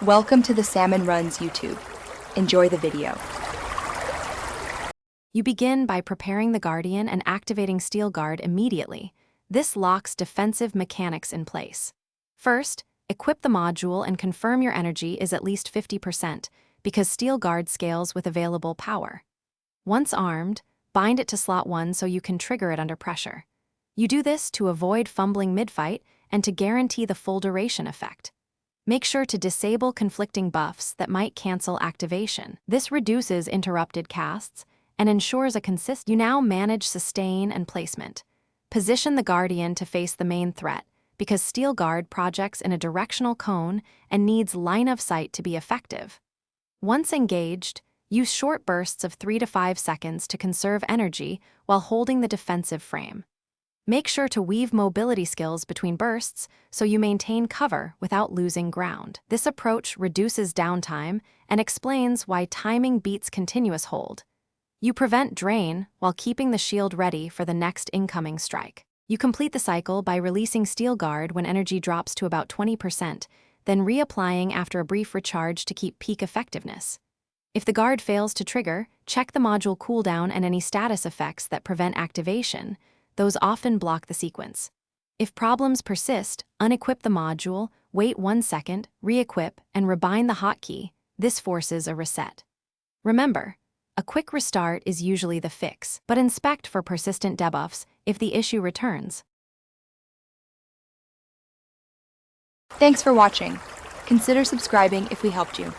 Welcome to the Salmon Runs YouTube. Enjoy the video. You begin by preparing the Guardian and activating Steel Guard immediately. This locks defensive mechanics in place. First, equip the module and confirm your energy is at least 50%, because Steel Guard scales with available power. Once armed, bind it to slot 1 so you can trigger it under pressure. You do this to avoid fumbling mid-fight and to guarantee the full duration effect. Make sure to disable conflicting buffs that might cancel activation. This reduces interrupted casts and ensures a consistent. You now manage sustain and placement. Position the Guardian to face the main threat, because Steel Guard projects in a directional cone and needs line of sight to be effective. Once engaged, use short bursts of 3 to 5 seconds to conserve energy while holding the defensive frame. Make sure to weave mobility skills between bursts so you maintain cover without losing ground. This approach reduces downtime and explains why timing beats continuous hold. You prevent drain while keeping the shield ready for the next incoming strike. You complete the cycle by releasing Steel Guard when energy drops to about 20%, then reapplying after a brief recharge to keep peak effectiveness. If the guard fails to trigger, check the module cooldown and any status effects that prevent activation. Those often block the sequence. If problems persist, unequip the module, wait 1 second, re-equip, and rebind the hotkey. This forces a reset. Remember, a quick restart is usually the fix, but inspect for persistent debuffs if the issue returns. Thanks for watching. Consider subscribing if we helped you.